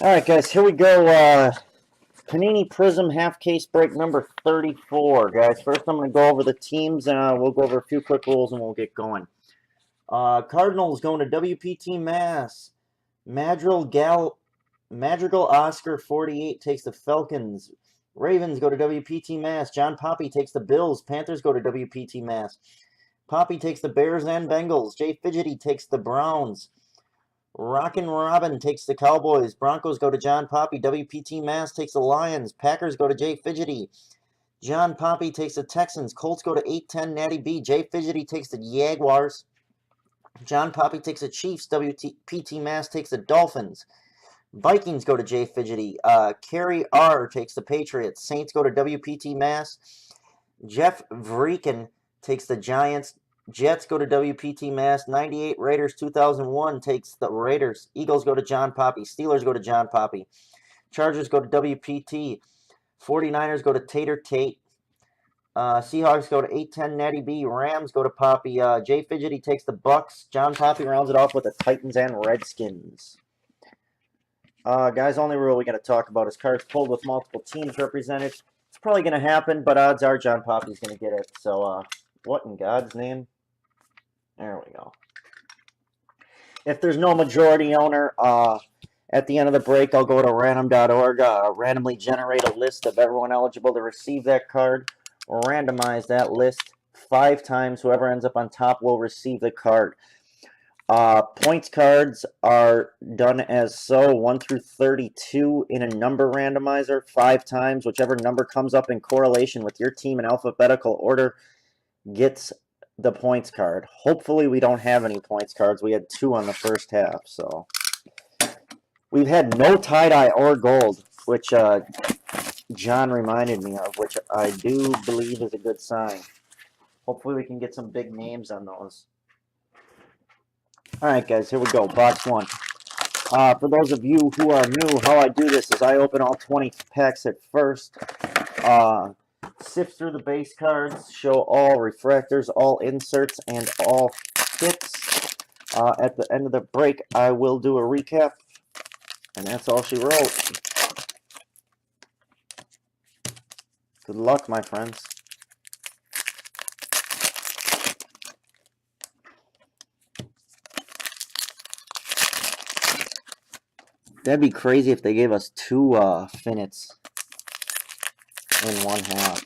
Alright, guys, here we go. Panini Prizm half case break number 34, guys. First, I'm going to go over the teams, and we'll go over a few quick rules, and we'll get going. Cardinals going to WPT Mass. Madrigal Oscar 48 takes the Falcons. Ravens go to WPT Mass. John Poppy takes the Bills. Panthers go to WPT Mass. Poppy takes the Bears and Bengals. Jay Fidgety takes the Browns. Rockin' Robin takes the Cowboys. Broncos go to John Poppy. WPT Mass takes the Lions. Packers go to Jay Fidgety. John Poppy takes the Texans. Colts go to 810 Natty B. Jay Fidgety takes the Jaguars. John Poppy takes the Chiefs. WPT Mass takes the Dolphins. Vikings go to Jay Fidgety. Kerry R takes the Patriots. Saints go to WPT Mass. Jeff Vreeken takes the Giants. Jets go to WPT Mass. 98 Raiders 2001 takes the Raiders. Eagles go to John Poppy. Steelers go to John Poppy. Chargers go to WPT. 49ers go to Tater Tate. Seahawks go to 810 Natty B. Rams go to Poppy. Jay Fidgety takes the Bucks. John Poppy rounds it off with the Titans and Redskins. Guys, only rule we got to talk about is cards pulled with multiple teams represented. It's probably going to happen, but odds are John Poppy's going to get it. So, what in God's name? There we go. If there's no majority owner, at the end of the break, I'll go to random.org, randomly generate a list of everyone eligible to receive that card, randomize that list 5 times. Whoever ends up on top will receive the card. Points cards are done as so, 1 through 32 in a number randomizer 5 times. Whichever number comes up in correlation with your team in alphabetical order gets the points card. Hopefully we don't have any points cards. We had 2 on the first half, so we've had no tie-dye or gold, which John reminded me of, which I do believe is a good sign. Hopefully we can get some big names on those. Alright, guys, here we go. Box 1. For those of you who are new, how I do this is I open all 20 packs at first. Sift through the base cards, show all refractors, all inserts, and all hits. At the end of the break, I will do a recap, and that's all she wrote. Good luck, my friends. That'd be crazy if they gave us 2 Finnets in one half.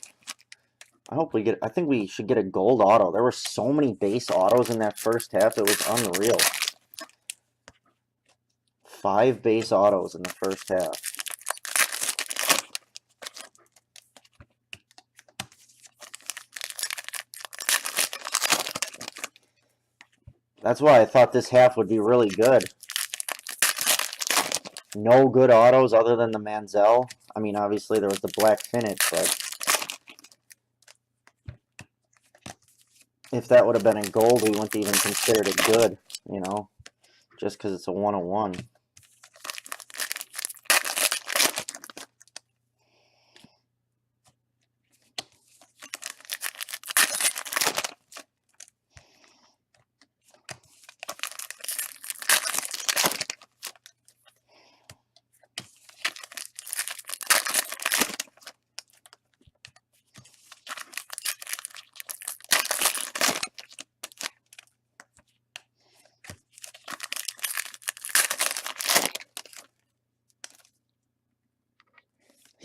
I think we should get a gold auto. There were so many base autos in that first half, it was unreal. 5 base autos in the first half. That's why I thought this half would be really good. No good autos other than the Manziel. I mean, obviously there was the black Finnet, but if that would have been in gold, we wouldn't even consider it good, you know, just because it's a 101.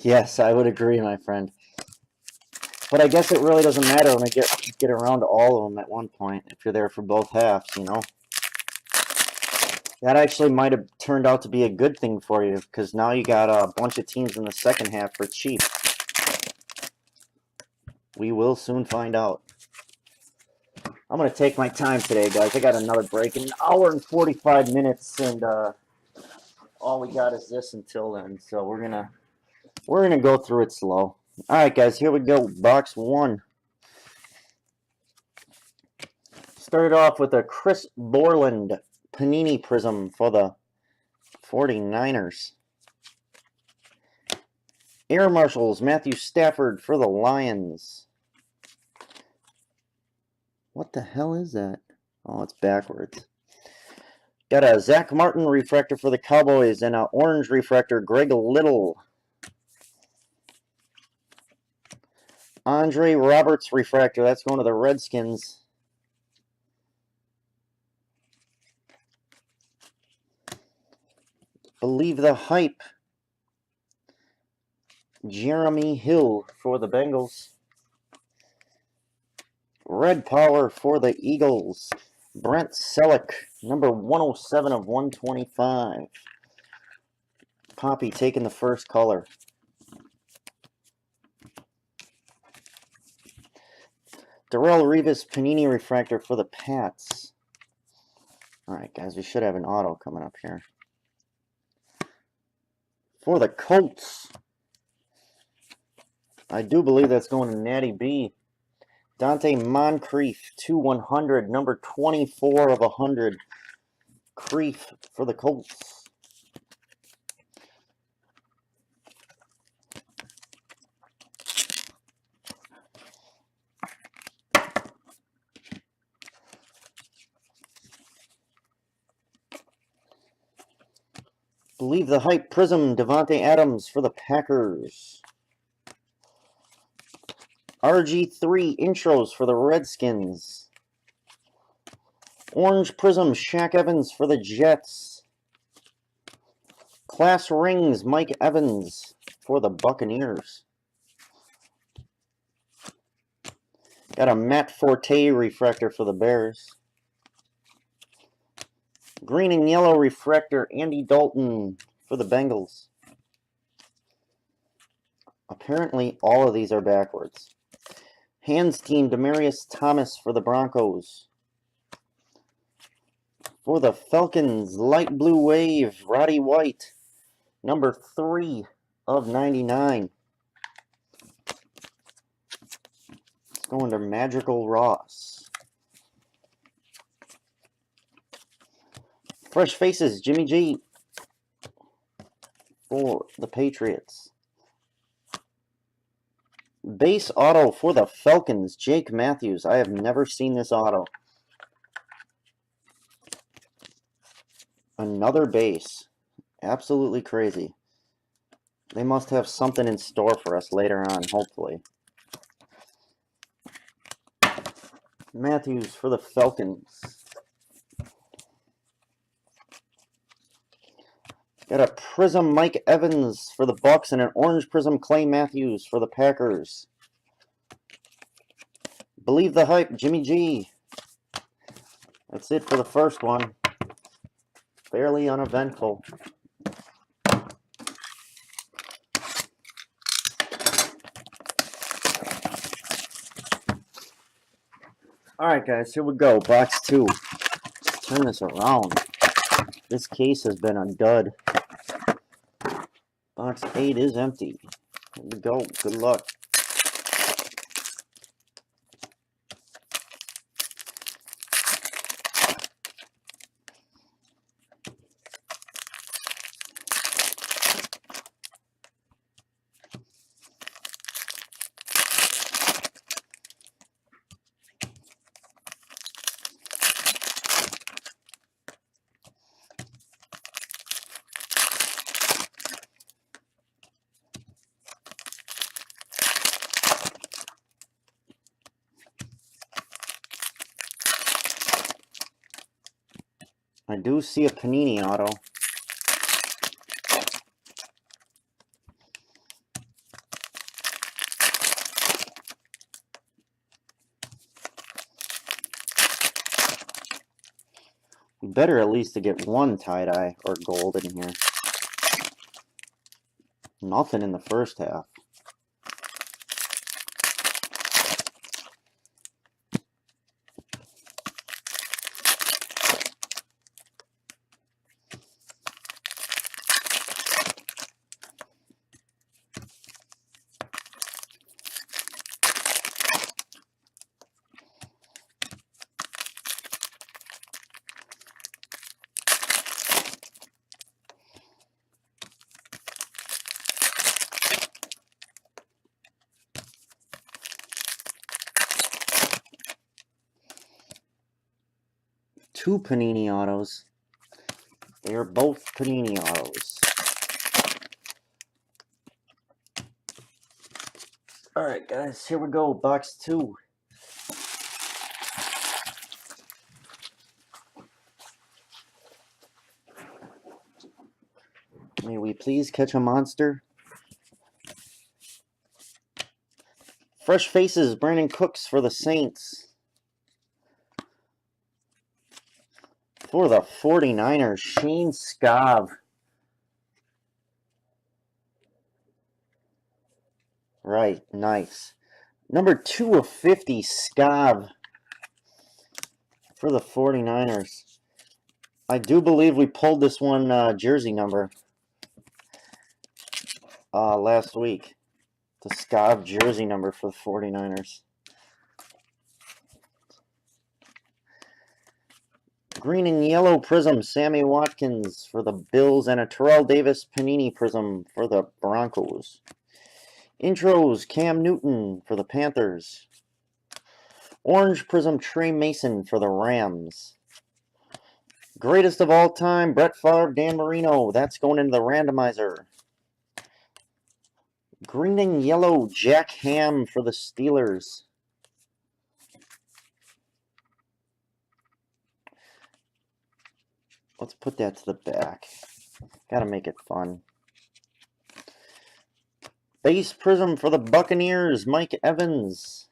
Yes, I would agree, my friend. But I guess it really doesn't matter when I get around to all of them at one point, if you're there for both halves, you know. That actually might have turned out to be a good thing for you, because now you got a bunch of teams in the second half for cheap. We will soon find out. I'm going to take my time today, guys. I got another break in an hour and 45 minutes, and all we got is this until then. So we're gonna go through it slow. All right, guys, here we go. Box 1. Started off with a Chris Borland Panini Prizm for the 49ers. Air Marshals Matthew Stafford for the Lions. What the hell is that? Oh, it's backwards. Got a Zach Martin refractor for the Cowboys and an orange refractor, Greg Little. Andre Roberts refractor, that's going to the Redskins. Believe the Hype, Jeremy Hill for the Bengals. Red Power for the Eagles, Brent Selleck, number 107 of 125. Poppy taking the first color. Darrelle Revis Panini refractor for the Pats. Alright guys, we should have an auto coming up here. For the Colts, I do believe that's going to Natty B. Dante Moncrief, 2/100, number 24 of 100. Creef for the Colts. Believe the Hype Prizm, Devontae Adams for the Packers. RG3 intros for the Redskins. Orange Prizm, Shaq Evans for the Jets. Class Rings, Mike Evans for the Buccaneers. Got a Matt Forte refractor for the Bears. Green and yellow refractor, Andy Dalton for the Bengals. Apparently, all of these are backwards. Hands team, Demaryius Thomas for the Broncos. For the Falcons, light blue wave, Roddy White, number 3 of 99. Let's go under Magical Ross. Fresh Faces, Jimmy G for the Patriots. Base auto for the Falcons, Jake Matthews. I have never seen this auto. Another base. Absolutely crazy. They must have something in store for us later on, hopefully. Matthews for the Falcons. Got a Prizm Mike Evans for the Bucks and an orange Prizm Clay Matthews for the Packers. Believe the Hype, Jimmy G. That's it for the first one. Fairly uneventful. Alright guys, here we go. Box 2. Let's turn this around. This case has been a dud. Box 8 is empty. Here we go. Good luck. I do see a Panini auto. We better at least to get one tie-dye or gold in here. Nothing in the first half. Two Panini autos. They are both Panini autos. Alright, guys, here we go. Box 2. May we please catch a monster? Fresh faces, Brandon Cooks for the Saints. For the 49ers, Shane Scav. Right, nice. Number 2 of 50, Scav for the 49ers. I do believe we pulled this one jersey number last week. The Scav jersey number for the 49ers. Green and yellow Prizm, Sammy Watkins for the Bills, and a Terrell Davis Panini Prizm for the Broncos. Intros, Cam Newton for the Panthers. Orange Prizm, Trey Mason for the Rams. Greatest of all time, Brett Favre, Dan Marino. That's going into the randomizer. Green and yellow, Jack Ham for the Steelers. Let's put that to the back. Gotta make it fun. Base Prizm for the Buccaneers, Mike Evans.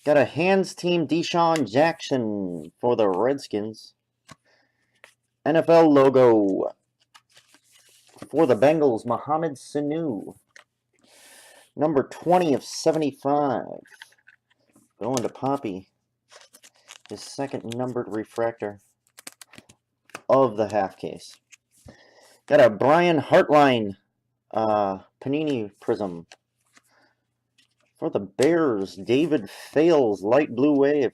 Got a Hands Team, Deshaun Jackson for the Redskins. NFL logo for the Bengals, Mohamed Sanu. Number 20 of 75. Going to Poppy. His second numbered refractor of the half case. Got a Brian Hartline Panini Prizm. For the Bears, David Fales, light blue wave.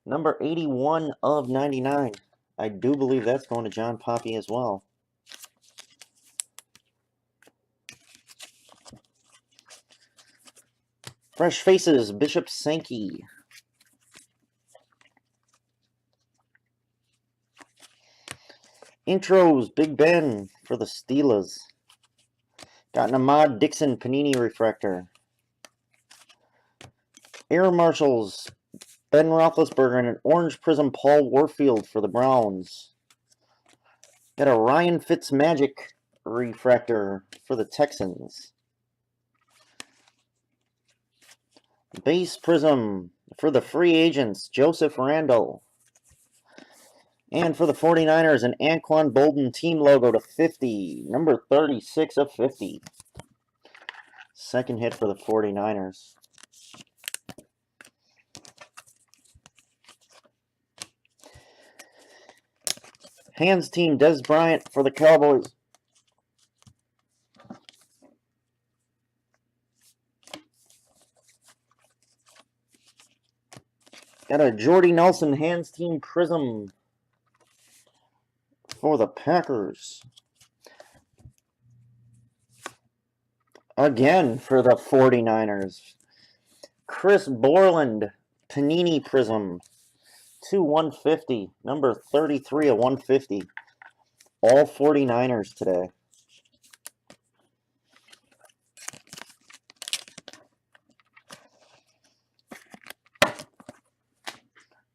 Number 81 of 99. I do believe that's going to John Poppy as well. Fresh faces, Bishop Sankey. Intros, Big Ben for the Steelers. Got an Ahmad Dixon Panini refractor. Air Marshals, Ben Roethlisberger, and an orange Prizm, Paul Warfield for the Browns. Got a Ryan Fitzmagic refractor for the Texans. Base Prizm for the free agents, Joseph Randall. And for the 49ers, an Anquan Bolden team logo to 50. Number 36 of 50. Second hit for the 49ers. Hands Team, Des Bryant for the Cowboys. Got a Jordy Nelson Hands Team Prizm for the Packers. Again for the 49ers. Chris Borland Panini Prizm to 150. Number 33 of 150. All 49ers today.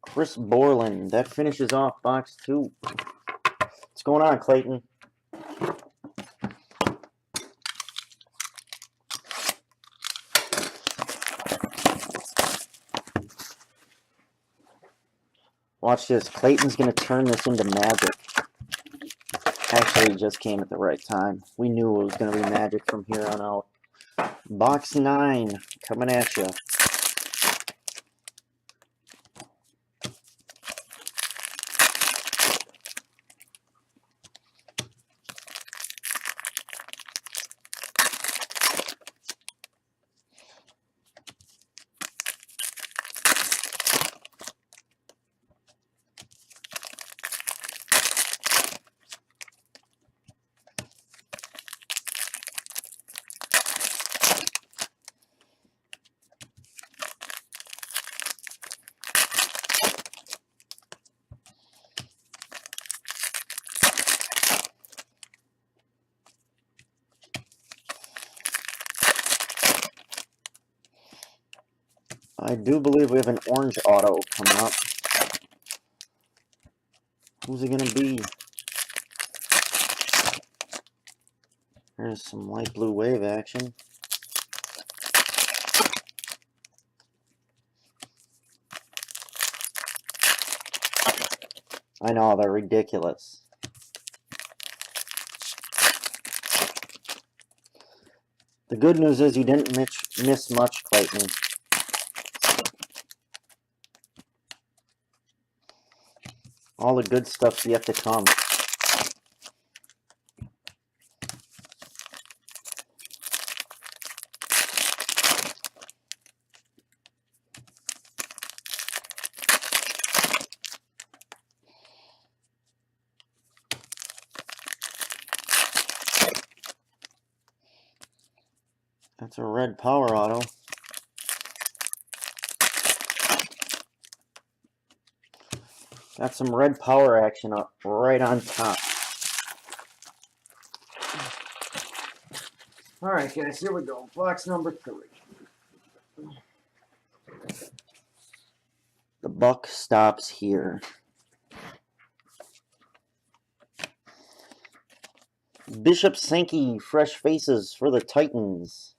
Chris Borland. That finishes off box 2. What's going on, Clayton? Watch this. Clayton's going to turn this into magic. Actually, it just came at the right time. We knew it was going to be magic from here on out. Box 9 coming at you. I do believe we have an orange auto coming up. Who's it going to be? There's some light blue wave action. I know, they're ridiculous. The good news is you didn't miss much, Clayton. All the good stuff's yet to come. That's a red power auto. Got some red power action up right on top. Alright guys, here we go. Box number 3. The buck stops here. Bishop Sankey, fresh faces for the Titans.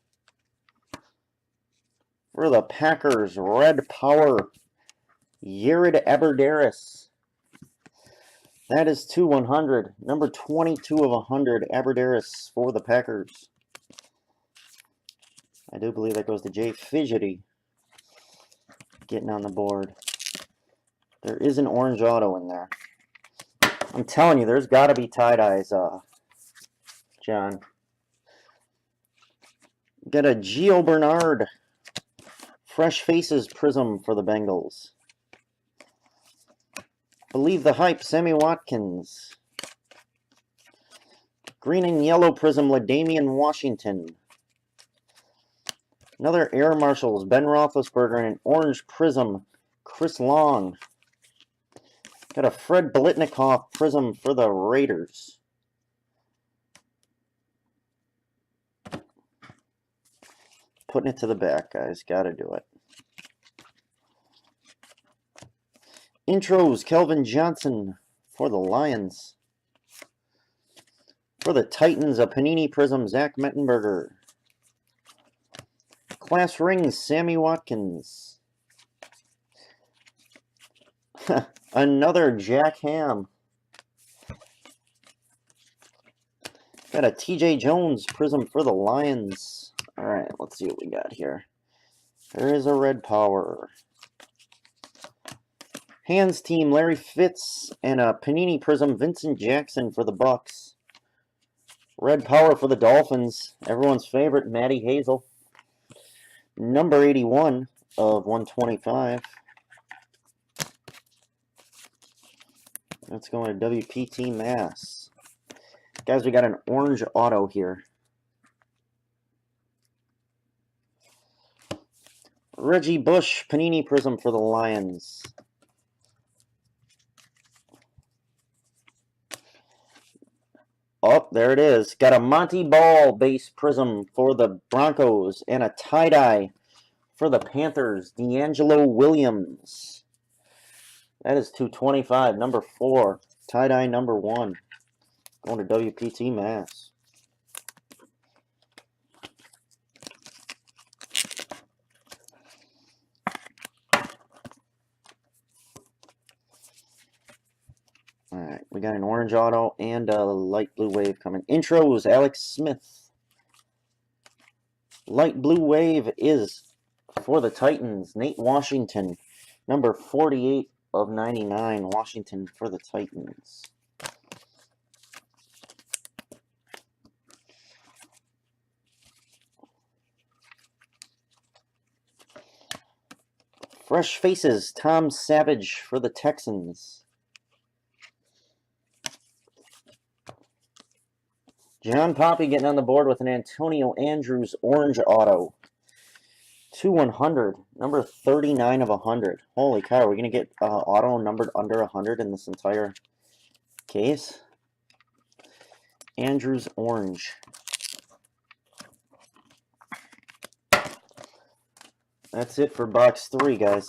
For the Packers, red power, Yared Abbrederis. That is 2/100. Number 22 of 100, Abbrederis for the Packers. I do believe that goes to Jay Fidgety. Getting on the board. There is an orange auto in there. I'm telling you, there's got to be tie-dyes, John. Got a Gio Bernard. Fresh faces Prizm for the Bengals. Believe the hype, Sammy Watkins. Green and yellow Prizm, LaDainian Washington. Another Air Marshals, Ben Roethlisberger, and an orange Prizm, Chris Long. Got a Fred Biletnikoff Prizm for the Raiders. Putting it to the back, guys. Got to do it. Intros, Kelvin Johnson for the Lions. For the Titans, a Panini Prizm, Zach Mettenberger. Class rings, Sammy Watkins. Another Jack Ham. Got a TJ Jones Prizm for the Lions. Alright, let's see what we got here. There is a red power. Hands team, Larry Fitz, and a Panini Prizm, Vincent Jackson for the Bucks. Red power for the Dolphins. Everyone's favorite, Matty Hazel. Number 81 of 125. That's going to WPT Mass. Guys, we got an orange auto here. Reggie Bush, Panini Prizm for the Lions. Oh, there it is. Got a Monty Ball base Prizm for the Broncos and a tie-dye for the Panthers, D'Angelo Williams. That is 225, number 4. Tie-dye number 1. Going to WPT Mass. Alright, we got an orange auto and a light blue wave coming. Intros, Alex Smith. Light blue wave is for the Titans, Nate Washington. Number 48 of 99, Washington for the Titans. Fresh faces, Tom Savage for the Texans. John Poppy getting on the board with an Antonio Andrews orange auto. 2/100, number 39 of 100. Holy cow, are we going to get auto numbered under 100 in this entire case? Andrews orange. That's it for box 3, guys.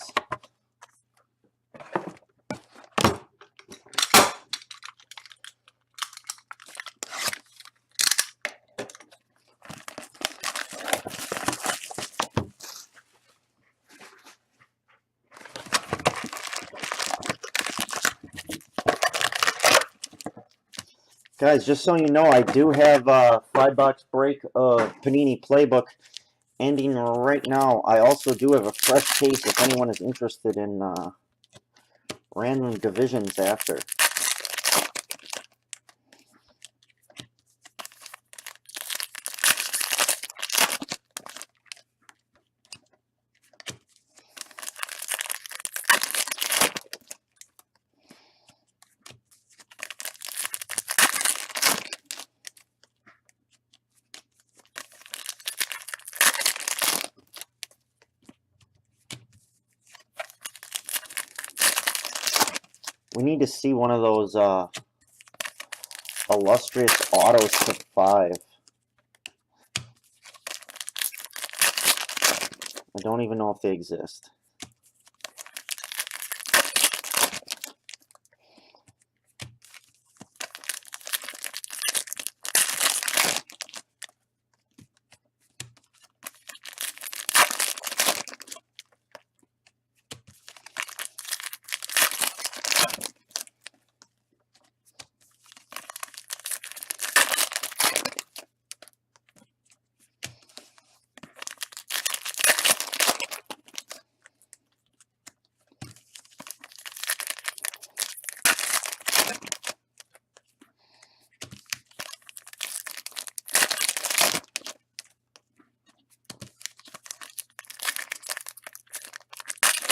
Guys, just so you know, I do have a 5-box break of Panini Playbook ending right now. I also do have a fresh case if anyone is interested in random divisions after. We need to see one of those illustrious autos to 5. I don't even know if they exist.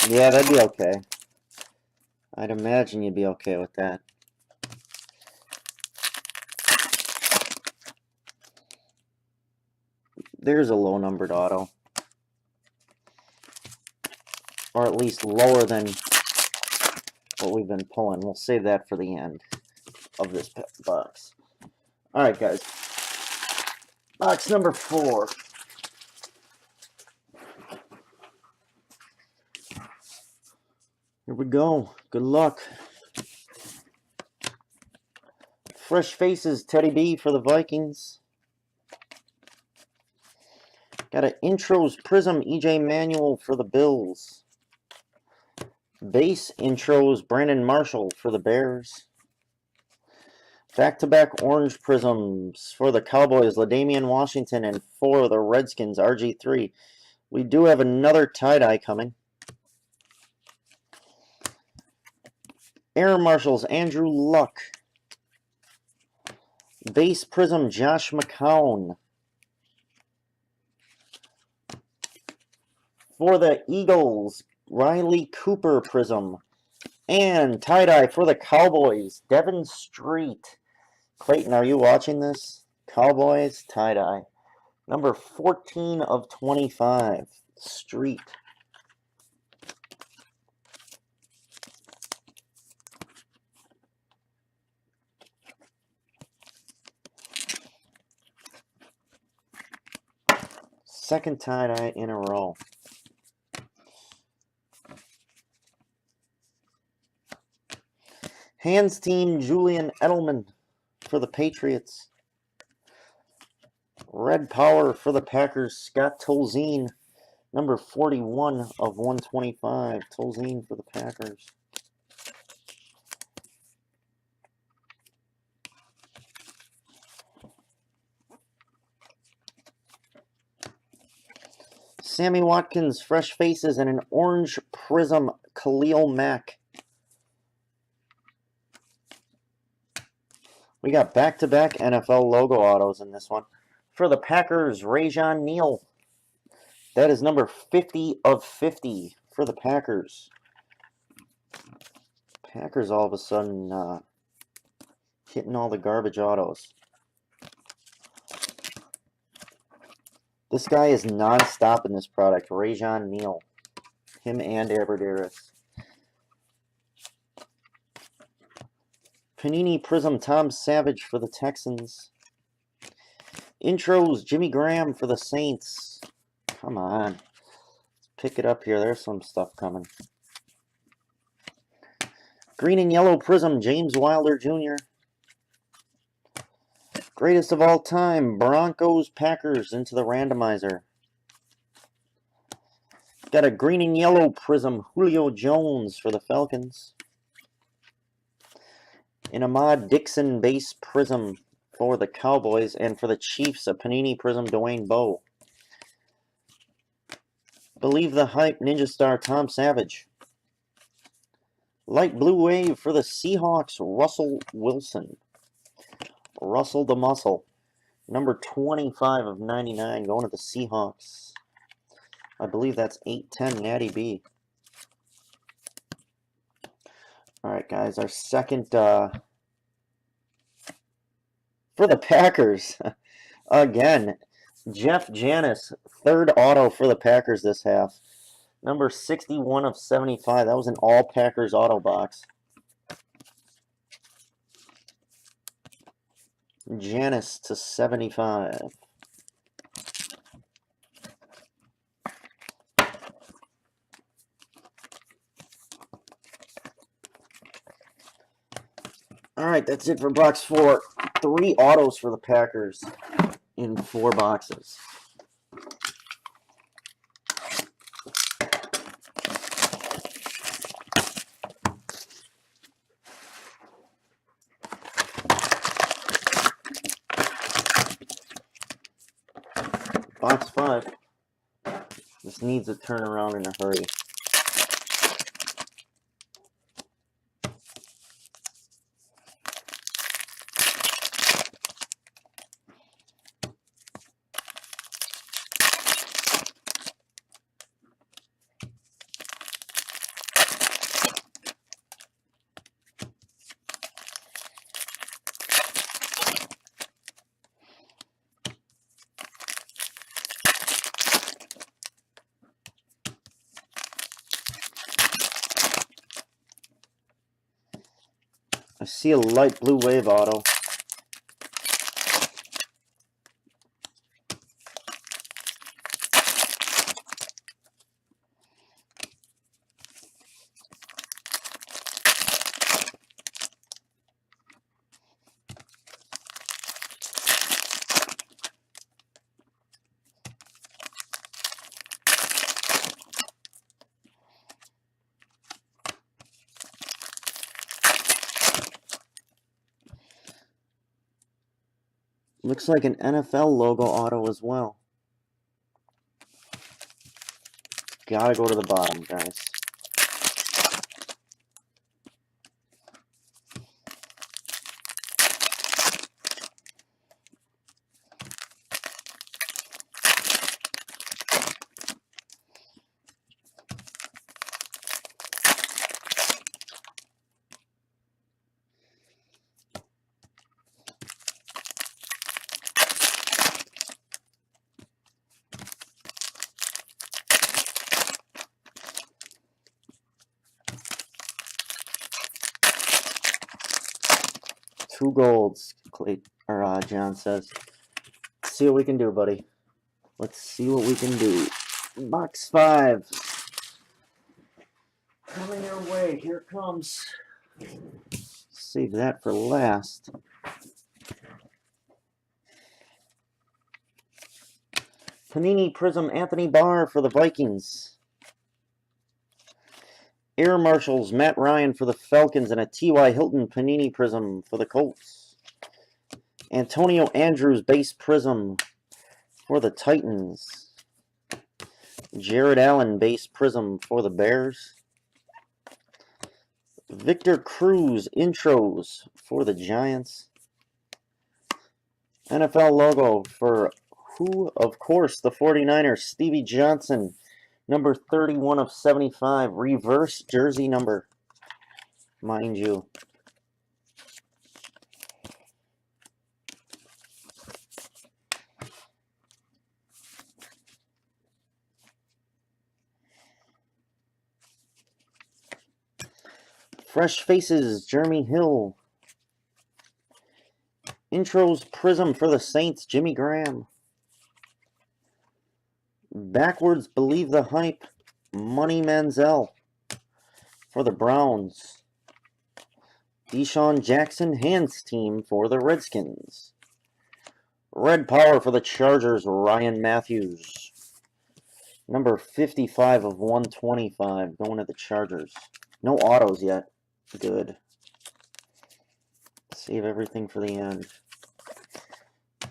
Yeah, that'd be okay. I'd imagine you'd be okay with that. There's a low-numbered auto. Or at least lower than what we've been pulling. We'll save that for the end of this box. Alright, guys. Box number 4. Here we go. Good luck. Fresh faces, Teddy B for the Vikings. Got an intros Prizm EJ Manuel for the Bills. Base intros Brandon Marshall for the Bears. Back-to-back orange Prizms for the Cowboys, LaDainian Washington, and for the Redskins, RG3. We do have another tie-dye coming. Air Marshals, Andrew Luck. Base Prizm, Josh McCown. For the Eagles, Riley Cooper Prizm. And tie-dye for the Cowboys, Devin Street. Clayton, are you watching this? Cowboys tie-dye. Number 14 of 25. Street. Second tie-dye in a row. Hands team, Julian Edelman for the Patriots. Red Power for the Packers, Scott Tolzien, number 41 of 125. Tolzien for the Packers. Sammy Watkins, fresh faces, and an orange Prizm, Khalil Mack. We got back-to-back NFL logo autos in this one. For the Packers, Rajon Neal. That is number 50 of 50 for the Packers. Packers all of a sudden hitting all the garbage autos. This guy is non-stop in this product. Rajon Neal. Him and Aberderis. Panini Prizm, Tom Savage for the Texans. Intros, Jimmy Graham for the Saints. Come on. pick it up here. There's some stuff coming. Green and yellow Prizm, James Wilder Jr. Greatest of all time, Broncos Packers into the randomizer. Got a green and yellow Prizm, Julio Jones for the Falcons. An Ahmad Dixon base Prizm for the Cowboys, and for the Chiefs, a Panini Prizm, Dwayne Bowe. Believe the Hype, Ninja Star, Tom Savage. Light blue wave for the Seahawks, Russell Wilson. Russell the Muscle. Number 25 of 99 going to the Seahawks. I believe that's 810 Natty B. Alright, guys, our second for the Packers. Again, Jeff Janis, third auto for the Packers this half. Number 61 of 75. That was an all Packers auto box. Janis to 75. Alright, that's it for box 4. 3 autos for the Packers in 4 boxes. Box 5. This needs a turnaround in a hurry. I see a light blue wave auto. Looks like an NFL logo auto as well. Gotta go to the bottom, guys. Two golds, John says. Let's see what we can do, buddy. Let's see what we can do. Box 5. Coming your way. Here it comes. Save that for last. Panini Prizm, Anthony Barr for the Vikings. Air Marshals, Matt Ryan for the Falcons, and a T.Y. Hilton Panini Prizm for the Colts. Antonio Andrews base Prizm for the Titans. Jared Allen base Prizm for the Bears. Victor Cruz intros for the Giants. NFL logo for who? Of course, the 49ers. Stevie Johnson, number 31 of 75. Reverse jersey number, mind you. Fresh Faces, Jeremy Hill. Intros Prizm for the Saints, Jimmy Graham. Backwards, Believe the Hype, Money Manziel for the Browns. Deshaun Jackson Hands team for the Redskins. Red Power for the Chargers, Ryan Matthews. Number 55 of 125 going to the Chargers. No autos yet. Good. Save everything for the end.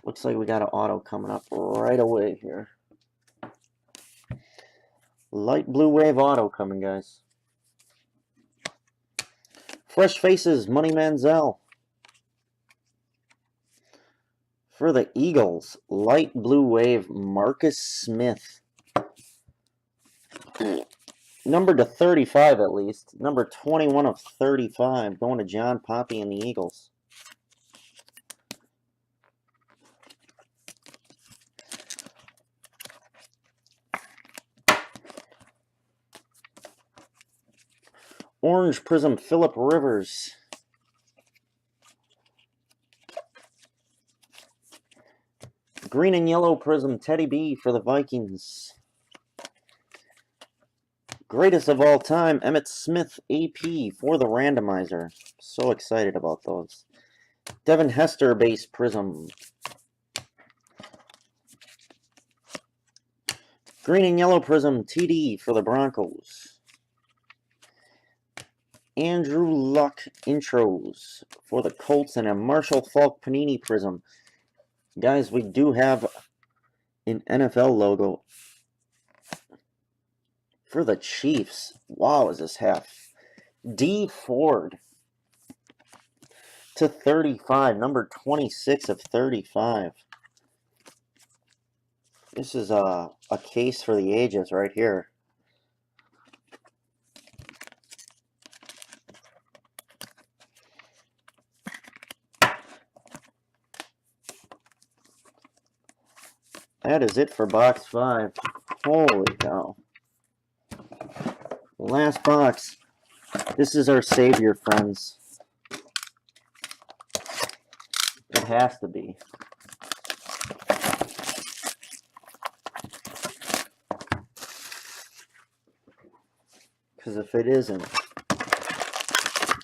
Looks like we got an auto coming up right away here. Light blue wave auto coming, guys. Fresh Faces, Money Manziel. For the Eagles, light blue wave, Marcus Smith. Number to 35 at least. Number 21 of 35 going to John Poppy and the Eagles. Orange Prizm, Phillip Rivers. Green and yellow Prizm, Teddy B for the Vikings. Greatest of all time, Emmitt Smith AP for the randomizer. So excited about those. Devin Hester base Prizm. Green and yellow Prizm, TD for the Broncos. Andrew Luck intros for the Colts and a Marshall Faulk Panini Prizm. Guys, we do have an NFL logo for the Chiefs. Wow, is this half? D Ford to 35, number 26 of 35. This is a case for the ages right here. That is it for box 5. Holy cow. Last box. This is our savior, friends. It has to be. Because if it isn't,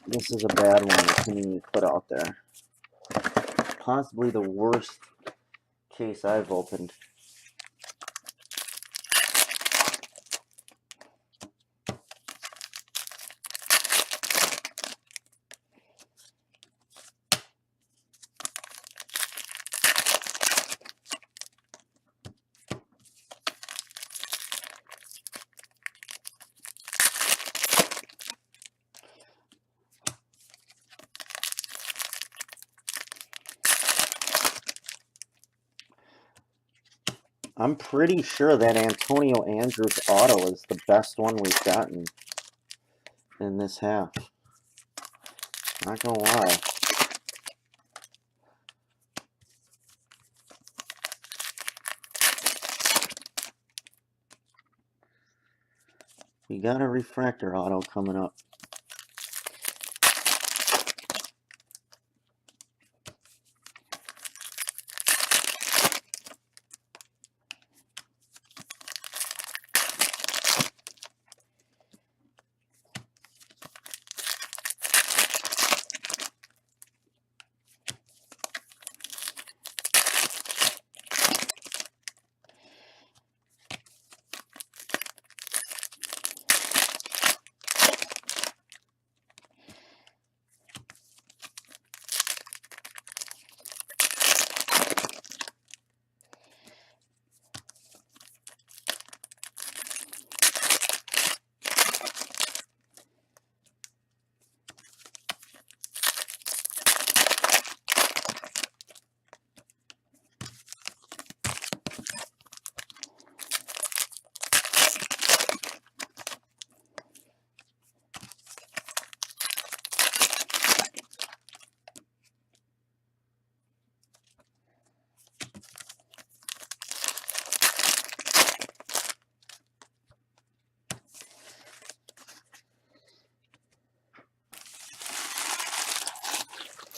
this is a bad one that Panini put out there. Possibly the worst case I've opened. I'm pretty sure that Antonio Andrews auto is the best one we've gotten in this half. Not gonna lie. We got a refractor auto coming up.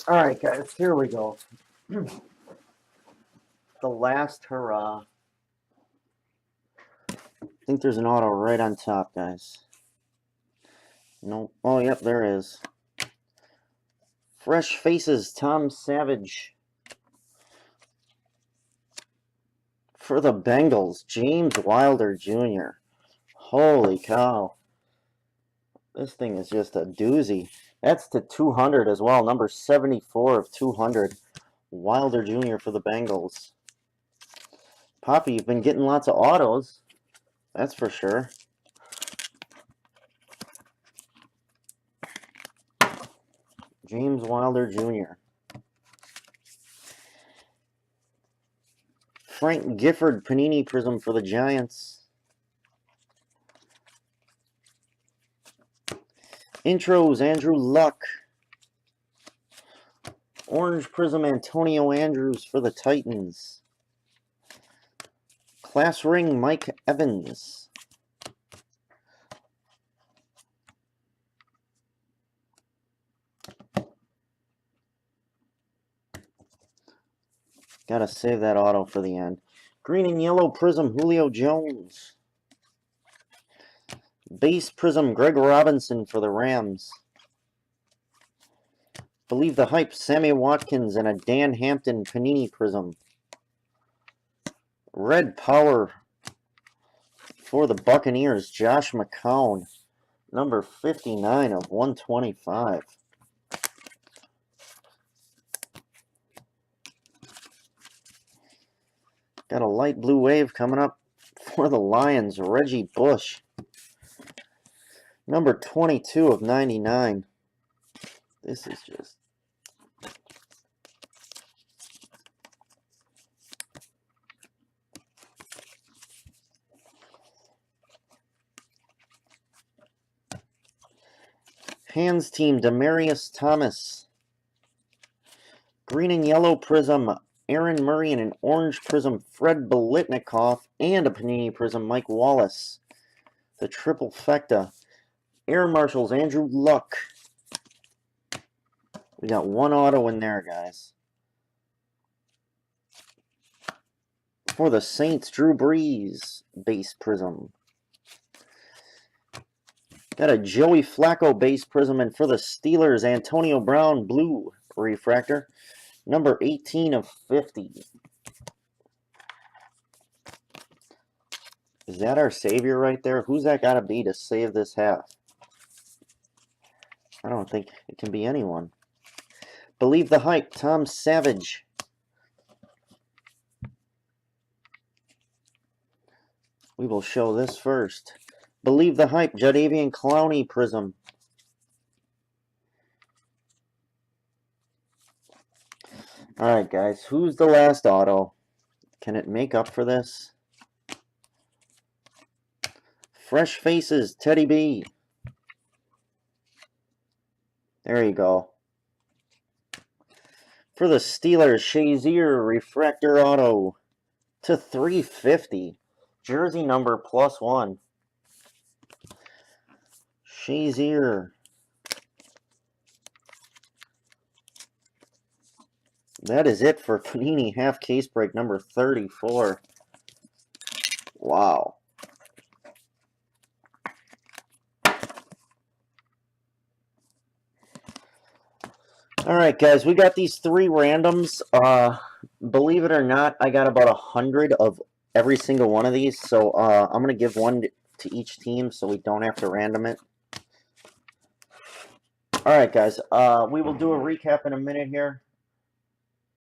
Alright guys, here we go. The last hurrah. think there's an auto right on top, guys. Nope. Oh, yep, there is. Fresh Faces, Tom Savage. For the Bengals, James Wilder Jr. Holy cow. This thing is just a doozy. That's to 200 as well. Number 74 of 200. Wilder Jr. for the Bengals. Poppy, you've been getting lots of autos. That's for sure. James Wilder Jr. Frank Gifford, Panini Prizm for the Giants. Intros, Andrew Luck. Orange Prizm, Antonio Andrews for the Titans. Class Ring, Mike Evans. Gotta save that auto for the end. Green and Yellow Prizm, Julio Jones. Base Prizm, Greg Robinson for the Rams. Believe the Hype, Sammy Watkins, and a Dan Hampton Panini Prizm. Red Power for the Buccaneers, Josh McCown. Number 59 of 125. Got a light blue wave coming up for the Lions, Reggie Bush. Number 22 of 99. This is just... Hands Team, Demarius Thomas. Green and Yellow Prizm, Aaron Murray, and an Orange Prizm, Fred Biletnikoff, and a Panini Prizm, Mike Wallace. The Triplefecta. Air Marshals, Andrew Luck. We got one auto in there, guys. For the Saints, Drew Brees, base Prizm. Got a Joey Flacco base Prizm, and for the Steelers, Antonio Brown, blue refractor. Number 18 of 50. Is that our savior right there? Who's that got to be to save this half? I don't think it can be anyone. Believe the Hype, Tom Savage. We will show this first. Believe the Hype, Jadeveon Clowney Prizm. Alright, guys, who's the last auto? Can it make up for this? Fresh Faces, Teddy B. There you go. For the Steelers, Shazier refractor auto to 350. Jersey number +1. Shazier. That is it for Panini half case break number 34. Wow. Alright, guys, we got these 3 randoms. Believe it or not, I got about 100 of every single one of these. So I'm going to give one to each team so we don't have to random it. Alright, guys, we will do a recap in a minute here.